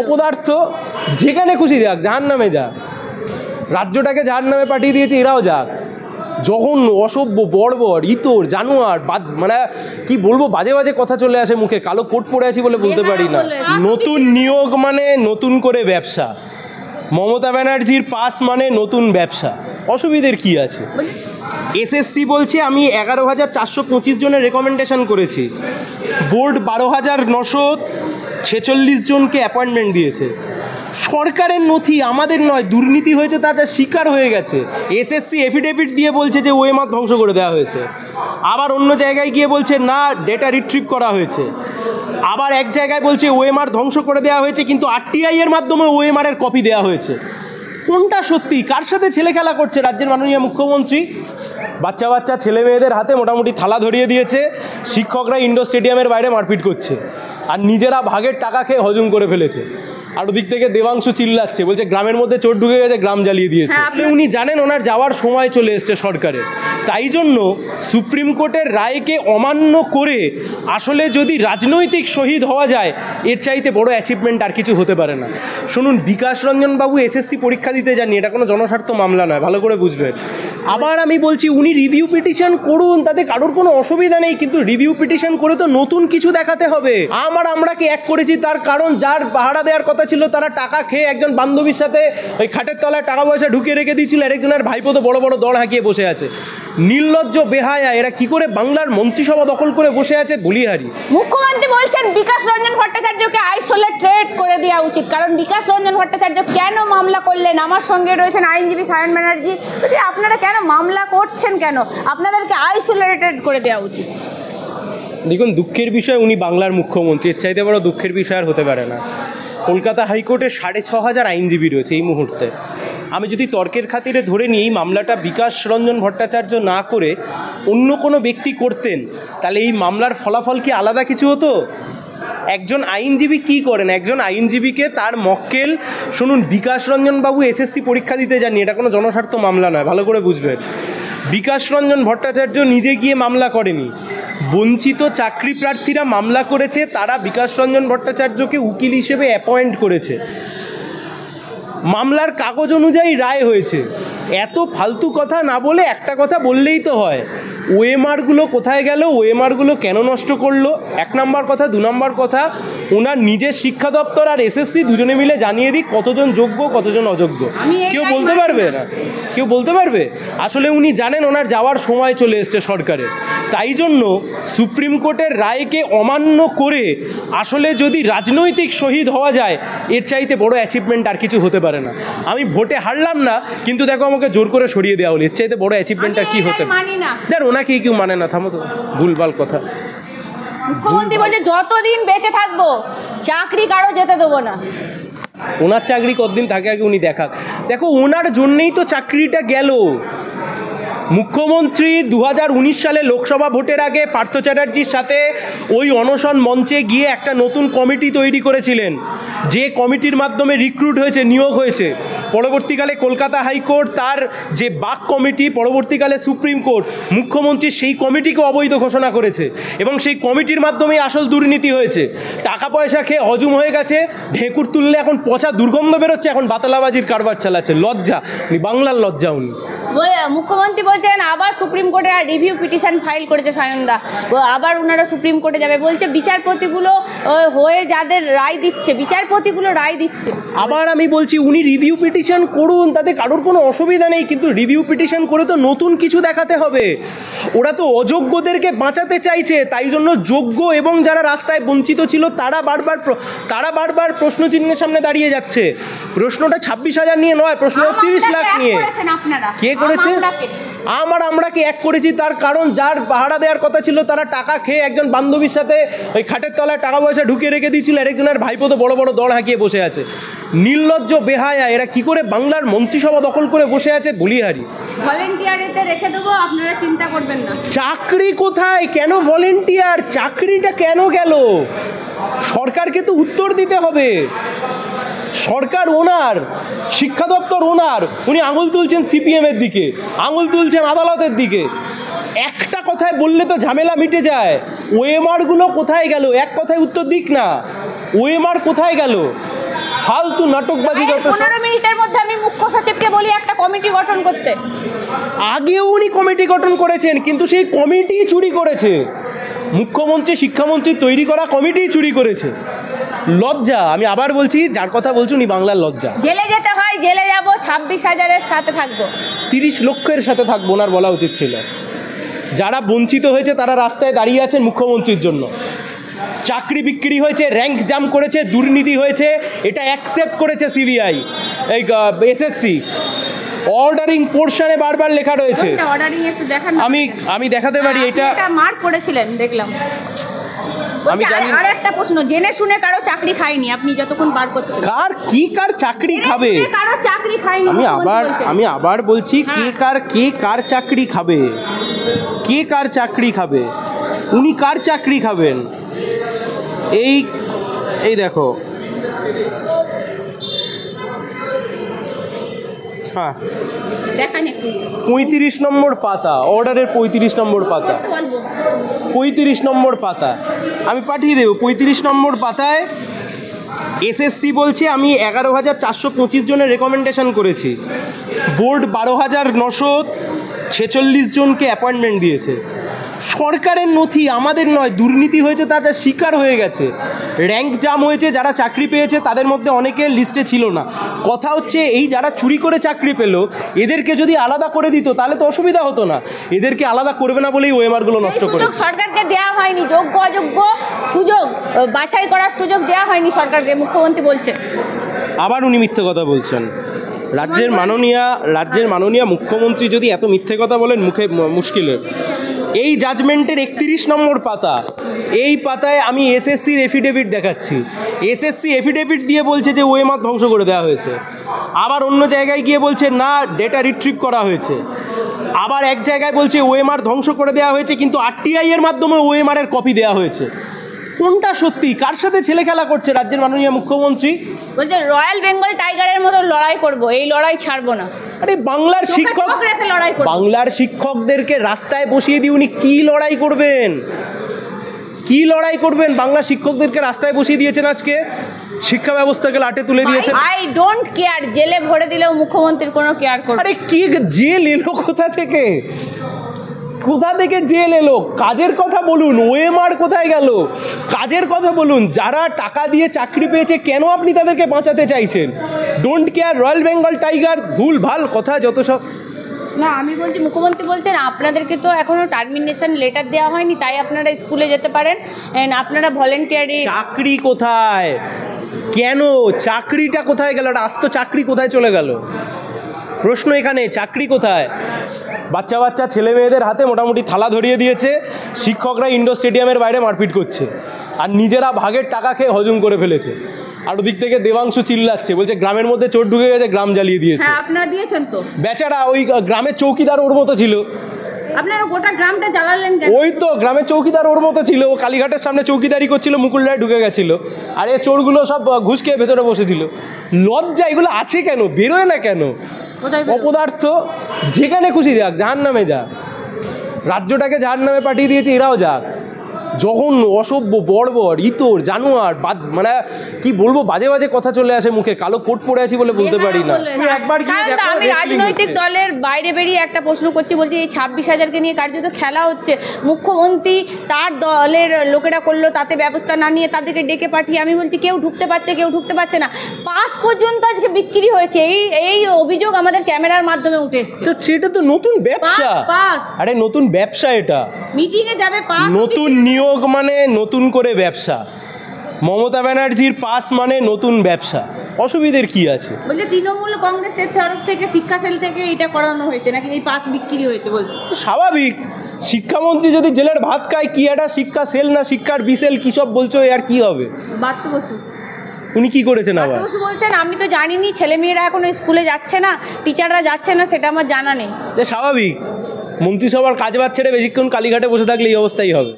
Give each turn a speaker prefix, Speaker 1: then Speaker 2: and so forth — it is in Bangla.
Speaker 1: অপদার্থ, যেখানে খুশি যাক, জাহান্নামে যাক, রাজ্যটাকে জাহান্নামে পাঠিয়ে দিয়েছে, এরাও যাক। জঘন্য, অসভ্য, বর্বর, ইতর, জানোয়ার, মানে কি বলবো, বাজে বাজে কথা চলে আসে মুখে। কালো কোট পরে আছি বলে বলতে পারি না। নতুন নিয়োগ মানে নতুন করে ব্যবসা, মমতা ব্যানার্জির পাস মানে নতুন ব্যবসা, অসুবিধের কি আছে? এসএসসি বলছে আমি 11,425 জনের রেকমেন্ডেশন করেছি, বোর্ড 12,946 জনকে অ্যাপয়েন্টমেন্ট দিয়েছে। সরকারের নথি, আমাদের নয়, দুর্নীতি হয়েছে তাটা স্বীকার হয়ে গেছে। এসএসসি এফিডেভিট দিয়ে বলছে যে ওএমআর ধ্বংস করে দেওয়া হয়েছে, আবার অন্য জায়গায় গিয়ে বলছে না ডেটা রিট্রিভ করা হয়েছে, আবার এক জায়গায় বলছে ওএমআর ধ্বংস করে দেওয়া হয়েছে কিন্তু আরটিআই এর মাধ্যমে ওএমআর এর কপি দেওয়া হয়েছে। কোনটা সত্যি? কার সাথে ছেলে খেলা করছে রাজ্যের মাননীয় মুখ্যমন্ত্রী? বাচ্চা বাচ্চা ছেলে মেয়েদের হাতে মোটামুটি থালা ধরিয়ে দিয়েছে, শিক্ষকরা ইন্ডোর স্টেডিয়ামের বাইরে মারপিট করছে, আর নিজেরা ভাগের টাকা খেয়ে হজম করে ফেলেছে। আর ওদিক থেকে দেবাংশু চিল্লাচ্ছে, বলছে গ্রামের মধ্যে চোর ঢুকে গেছে, গ্রাম জ্বালিয়ে দিয়েছে। উনি জানেন ওনার যাওয়ার সময় চলে এসছে সরকারের, তাই জন্য সুপ্রিম কোর্টের রায়কে অমান্য করে আসলে যদি রাজনৈতিক শহীদ হওয়া যায়, এর চাইতে বড় অ্যাচিভমেন্ট আর কিছু হতে পারে না। শুনুন, বিকাশ রঞ্জন বাবু এসএসসি পরীক্ষা দিতে যাননি, এটা কোনো জনস্বার্থ মামলা নয়, ভালো করে বুঝবেন। আবার আমি বলছি উনি রিভিউ পিটিশন করুন, তাতে কারোর কোনো অসুবিধা নেই, কিন্তু রিভিউ পিটিশন করে তো নতুন কিছু দেখাতে হবে। আমরা কি এক করেছি তার কারণ যার পাহারা দেওয়ার কথা ছিল তারা টাকা খেয়ে একজন বান্ধবীর সাথে ওই খাটের তলায় টাকা পয়সা ঢুকিয়ে রেখে দিয়েছিল, আরেকজনের ভাইপো তো বড় বড় দড় হাঁকিয়ে বসে আছে। নির্লজ্জ, বেহায়া, এরা কি করে বাংলার মন্ত্রিসভা দখল করে বসে আছে বলিহারি।
Speaker 2: মুখ্যমন্ত্রী বলছেন বিকাশ রঞ্জন ভট্টাচার্যকে আইসোলেটেড করে দেওয়া উচিত, কারণ বিকাশ রঞ্জন ভট্টাচার্য কেন মামলা করলেন? আমার সঙ্গে রয়েছেন আইনজীবী সায়ন ব্যানার্জি। আপনারা কেন মামলা করছেন, কেন আপনাদেরকে আইসোলেটেড করে দেওয়া উচিত?
Speaker 1: দেখুন, দুঃখের বিষয় উনি বাংলার মুখ্যমন্ত্রী, এর চাইতে বড় দুঃখের বিষয় আর হতে পারে না। কলকাতা হাইকোর্টে 6,500 আইনজীবী রয়েছে এই মুহূর্তে। আমি যদি তর্কের খাতিরে ধরে নিই এই মামলাটা বিকাশ রঞ্জন ভট্টাচার্য না করে অন্য কোনো ব্যক্তি করতেন, তাহলে এই মামলার ফলাফল কি আলাদা কিছু হতো? একজন আইনজীবী কি করেন? একজন আইনজীবীকে তার মক্কেল, শুনুন, বিকাশ রঞ্জন বাবু এসএসসি পরীক্ষা দিতে যাননি, এটা কোনো জনস্বার্থ মামলা নয়, ভালো করে বুঝবেন। বিকাশ রঞ্জন ভট্টাচার্য নিজে গিয়ে মামলা করেনি, বঞ্চিত চাকরি প্রার্থীরা মামলা করেছে, তারা বিকাশ রঞ্জন ভট্টাচার্যকে উকিল হিসেবে অ্যাপয়েন্ট করেছে, মামলার কাগজ অনুযায়ী রায় হয়েছে। এত ফালতু কথা না বলে একটা কথা বললেই তো হয়, ওএমআরগুলো কোথায় গেল, ওএমআরগুলো কেন নষ্ট করলো, 1 নম্বর কথা। 2 নম্বর কথা, ওনার নিজের শিক্ষা দপ্তর আর এসএসসি দুজনে মিলে জানিয়ে দিক কতজন যোগ্য কতজন অযোগ্য। কেউ বলতে পারবে না, কেউ বলতে পারবে? আসলে উনি জানেন ওনার যাওয়ার সময় চলে এসছে সরকারের, তাই জন্য সুপ্রিম কোর্টের রায়কে অমান্য করে আসলে যদি রাজনৈতিক শহীদ হওয়া যায়, এর চাইতে বড় অ্যাচিভমেন্ট আর কিছু হতে পারে না। আমি ভোটে হারলাম না, কিন্তু দেখো আমাকে জোর করে সরিয়ে দেওয়া হলো, এর চাইতে বড় অ্যাচিভমেন্ট আর কি হতে পারে? দেখ, ওনাকেই কেউ মানে না, থামো তো, ভুলভাল কথা।
Speaker 2: মুখ্যমন্ত্রী বলছে যতদিন বেঁচে থাকবো চাকরি কারো যেতে দেবো না।
Speaker 1: ওনার চাকরি কতদিন থাকে আগে উনি দেখাক। দেখো, ওনার জন্যেই তো চাকরিটা গেল। মুখ্যমন্ত্রী 2019 সালে লোকসভা ভোটের আগে পার্থ চ্যাটার্জির সাথে ওই অনশন মঞ্চে গিয়ে একটা নতুন কমিটি তৈরি করেছিলেন, যে কমিটির মাধ্যমে রিক্রুট হয়েছে, নিয়োগ হয়েছে। পরবর্তীকালে কলকাতা হাইকোর্ট তার যে বাক কমিটি, পরবর্তীকালে সুপ্রিম কোর্ট, মুখ্যমন্ত্রী সেই কমিটিকে অবৈধ ঘোষণা করেছে, এবং সেই কমিটির মাধ্যমেই আসল দুর্নীতি হয়েছে। টাকা পয়সা খেয়ে হজম হয়ে গেছে, ঢেকুর তুললে এখন পচা দুর্গন্ধ বেরোচ্ছে, এখন বাতালাবাজির কারবার চালাচ্ছে। লজ্জা, বাংলার লজ্জা উনি।
Speaker 2: মুখ্যমন্ত্রী বলছেন আবার সুপ্রিম কোর্টে রিভিউ পিটিশন ফাইল করেছে সায়নদা, আবার ওনারা সুপ্রিম কোর্টে যাবে, বলছে বিচারপতিগুলো হয়ে যাদের রায় দিচ্ছে, বিচারপতিগুলো রায় দিচ্ছে।
Speaker 1: আবার আমি বলছি উনি রিভিউ পিটিশন করুন, তাতে কারোর কোনো অসুবিধা নেই, কিন্তু রিভিউ পিটিশন করে তো নতুন কিছু দেখাতে হবে। ওরা তো অযোগ্যদেরকে বাঁচাতে চাইছে, তাই জন্য যোগ্য এবং যারা রাস্তায় বঞ্চিত ছিল তারা বারবার প্রশ্নচিহ্নের সামনে দাঁড়িয়ে যাচ্ছে। প্রশ্নটা 26,000 নিয়ে নয়, প্রশ্নটা 30 লাখ নিয়ে। কে করেছে? আমরাকে এক করেছি তার কারণ যার পাহারা দেওয়ার কথা ছিল তারা টাকা খেয়ে একজন বান্ধবীর সাথে ওই খাটের তলায় টাকা পয়সা ঢুকিয়ে রেখে দিয়েছিল, আরেকজনের ভাইপো তো বড় বড় দড় হাঁকিয়ে বসে আছে। নির্লজ্জ, বেহায়া, এরা কি করে বাংলার মন্ত্রিসভা দখল করে বসে আছে বলিহারি।
Speaker 2: ভলেন্টিয়ারিতে রেখে দেবো, আপনারা চিন্তা করবেন না।
Speaker 1: চাকরি কোথায়? কেন ভলেন্টিয়ার? চাকরিটা কেন গেল? সরকারকে তো উত্তর দিতে হবে। সরকার ওনার, শিক্ষা দপ্তর ওনার, উনি আঙুল তুলছেন সিপিএমের দিকে, আঙুল তুলছেন আদালতের দিকে। একটা কথায় বললে তো ঝামেলা মিটে যায়। ওএমআরগুলো কোথায় গেল? এক কথায় উত্তর দিক না, ওএমআর কোথায় গেল? ফালতু নাটকবাজি যত।
Speaker 2: 15 মিনিটের মধ্যে আমি মুখ্য সচিবকে বলি একটা কমিটি গঠন করতে।
Speaker 1: আগেও উনি কমিটি গঠন করেছেন, কিন্তু সেই কমিটি চুরি করেছে। মুখ্যমন্ত্রী শিক্ষামন্ত্রী তৈরি করা কমিটি চুরি করেছে। লজ্জা, আমি আবার বলছি, যার কথা বলছি উনি বাংলার লজ্জা।
Speaker 2: জেলে যেতে হয়, জেলে যাব, 26,000-এর সাথে থাকবো,
Speaker 1: 30 লক্ষের সাথে থাকবো, ওনার বলা উচিত ছিল। যারা বঞ্চিত হয়েছে তারা রাস্তায় দাঁড়িয়ে আছেন মুখ্যমন্ত্রীর জন্য। চাকরি বিক্রি হয়েছে, র্যাঙ্ক জাম করেছে, দুর্নীতি হয়েছে, এটা অ্যাকসেপ্ট করেছে সিবিআই, এই এসএসসি। অর্ডারিং পোর্শনে বারবার লেখা রয়েছে।
Speaker 2: অর্ডারিং একটু দেখান।
Speaker 1: আমি দেখাতে পারি, এটা
Speaker 2: মার্ক করেছিলেন দেখলাম।
Speaker 1: আমি জানি।
Speaker 2: আর একটা প্রশ্ন, জেনে শুনে কারো চাকরি খায়নি, আপনি যতক্ষণ বার করছেন।
Speaker 1: কার চাকরি খাবে?
Speaker 2: কারো চাকরি খায়নি।
Speaker 1: আমি আবার বলছি, কে কার চাকরি খাবে? কে কার চাকরি খাবে? উনি কার চাকরি খাবেন? এই দেখো, হ্যাঁ
Speaker 2: দেখান একটু।
Speaker 1: 35 নম্বর পাতা, অর্ডারের 35 নম্বর পাতা, 35 নম্বর পাতা আমি পাঠিয়ে দেবো। 35 নম্বর পাতায় এসএসসি বলছে আমি 11,425 জনের রেকমেন্ডেশন করেছি, বোর্ড 12,946 জনকে অ্যাপয়েন্টমেন্ট দিয়েছে। সরকারের নথি, আমাদের নয়, দুর্নীতি হয়েছে তার শিকার হয়ে গেছে। র্যাঙ্ক জাম হয়েছে, যারা চাকরি পেয়েছে তাদের মধ্যে অনেকের লিস্টে ছিল না। কথা হচ্ছে, এই যারা চুরি করে চাকরি পেলো এদেরকে যদি আলাদা করে দিত তাহলে তো অসুবিধা হতো না। এদেরকে আলাদা করবে না বলেই ওএমআরগুলো নষ্ট করে।
Speaker 2: সরকারকে দেওয়া হয়নি, যোগ্য অযোগ্য সুযোগ বাছাই করার সুযোগ দেওয়া হয়নি সরকারকে, মুখ্যমন্ত্রী বলছেন।
Speaker 1: আবার উনি মিথ্যে কথা বলছেন। রাজ্যের মাননীয় মুখ্যমন্ত্রী যদি এত মিথ্যে কথা বলেন, মুখে মুশকিলের। এই জাজমেন্টের 31 নম্বর পাতা, এই পাতায় আমি এসএসসির এফিডেভিট দেখাচ্ছি। এসএসসি এফিডেভিট দিয়ে বলছে যে ওএমআর ধ্বংস করে দেওয়া হয়েছে। আবার অন্য জায়গায় গিয়ে বলছে না, ডেটা রিট্রিভ করা হয়েছে। আবার এক জায়গায় বলছে ওএমআর ধ্বংস করে দেওয়া হয়েছে, কিন্তু আরটিআই এর মাধ্যমে ওএমআর এর কপি দেওয়া হয়েছে। কোনটা সত্যি? কার সাথে ছেলে খেলা করছে রাজ্যের মাননীয় মুখ্যমন্ত্রী?
Speaker 2: বলছে রয়্যাল বেঙ্গল টাইগারের মতো লড়াই করব, এই লড়াই ছাড়বো না।
Speaker 1: আরে বাংলার শিক্ষকদেরকে রাস্তায় বসিয়ে দিয়ে উনি কি লড়াই করবেন? কি লড়াই করবেন? বাংলা শিক্ষকদেরকে রাস্তায় বসিয়ে দিয়েছেন, আজকে শিক্ষা ব্যবস্থাকে লাটে তুলে দিয়েছেন।
Speaker 2: আই ডোন্ট কেয়ার, জেলে ভরে দিলেও মুখ্যমন্ত্রীর কোনো কেয়ার করবে।
Speaker 1: আরে কি জেল এলো কোথা থেকে? জেল এলো? কাজের কথা বলুন। ওএমআর কোথায় গেল? কাজের কথা বলুন। যারা টাকা দিয়ে চাকরি পেয়েছে, কেন আপনি তাদেরকে বাঁচাতে চাইছেন? Don't care, royal Bengal tiger, ভুল ভাল কথা যত সব।
Speaker 2: না, আমি বলছি, মুখ্যমন্ত্রী বলছেন আপনাদেরকে তো এখনো টার্মিনেশন লেটার দেওয়া হয়নি, তাই আপনারা স্কুলে যেতে পারেন, আপনারা ভলেন্টিয়ারি। চাকরি
Speaker 1: কোথায়? কেন চাকরিটা কোথায় গেল? আস্ত চাকরি কোথায় চলে গেল? প্রশ্ন এখানে, চাকরি কোথায়? বাচ্চা ছেলে মেয়েদের হাতে মোটামুটি থালা ধরিয়ে দিয়েছে, শিক্ষকরা ইন্ডোর স্টেডিয়ামের বাইরে মারপিট করছে, আর নিজেরা ভাগের টাকা খেয়ে হজম করে ফেলেছে। আর ওদিক থেকে দেবাংশু চিল্লাচ্ছে, বলছে গ্রামের মধ্যে চোর ঢুকে গেছে, গ্রাম জ্বালিয়ে দিয়েছে।
Speaker 2: আপনারা দিয়েছেন তো?
Speaker 1: বেচারা ওই গ্রামের চৌকিদার ওর মতো ছিল।
Speaker 2: আপনারা গোটা গ্রামটা জ্বালালেন কেন?
Speaker 1: ওই তো গ্রামের চৌকিদার ওর মতো ছিল, ও কালীঘাটের সামনে চৌকিদারি করছিল, মুকুল রায় ঢুকে গেছিল, আর এই চোরগুলো সব ঘুষ খেয়ে ভেতরে বসেছিল। লজ্জা এগুলো আছে কেন? বেরোয় না কেন? অপদার্থ, যেখানে খুশি যাক, জাহান্নামে যাক। রাজ্যটাকে জাহান্নামে পাঠিয়ে দিয়েছে, এরাও যাক। জঘন্য, অসভ্য, বর্বর, ইতর, জানোয়ার, মানে কি বলবো, বাজে বাজে কথা চলে আসে মুখে। কালো কোট পরে আছি বলে বলতে পারি না। একবার
Speaker 2: আমি রাজনৈতিক দলের বাইরে বেরিয়ে একটা প্রশ্ন করছি, বলছি এই 26,000কে নিয়ে কার্যত খেলা হচ্ছে। মুখ্যমন্ত্রী তার দলের লোকেরা করলো, তাতে ব্যবস্থা না নিয়ে তাদেরকে ডেকে পাঠিয়ে, আমি বলছি কেউ ঢুকতে পারছে না। পাস পর্যন্ত আজকে বিক্রি হয়েছে, এই অভিযোগ আমাদের ক্যামেরার মাধ্যমে উঠে এসছে।
Speaker 1: সেটা তো নতুন ব্যবসা। আরে নতুন ব্যবসা, এটা
Speaker 2: মিটিংয়ে যাবে, পাস
Speaker 1: নতুন নিয়োগ মানে নতুন করে ব্যবসা। মমতা ব্যানার্জির পাস মানে নতুন ব্যবসা, অসুবিধের কি আছে?
Speaker 2: বলছে তৃণমূল কংগ্রেসের তরফ থেকে, শিক্ষা সেল থেকে এটা করানো হয়েছে নাকি, এই পাস বিক্রি হয়েছে বলছে।
Speaker 1: স্বাভাবিক, শিক্ষামন্ত্রী যদি জেলের ভাত খায়, কি একটা শিক্ষা সেল না শিক্ষার বিসেল কি সব বলছো, আর কি হবে?
Speaker 2: বাত্তু বসু
Speaker 1: উনি কি করেছেন? আবার
Speaker 2: বসু বলছেন আমি তো জানিনি, ছেলেমেয়েরা এখনো স্কুলে যাচ্ছে না, টিচাররা যাচ্ছে না, সেটা আমার জানা নেই।
Speaker 1: স্বাভাবিক, মন্ত্রিসভার কাজ বাজ ছেড়ে বেশিক্ষণ কালীঘাটে বসে থাকলে এই অবস্থাই হবে।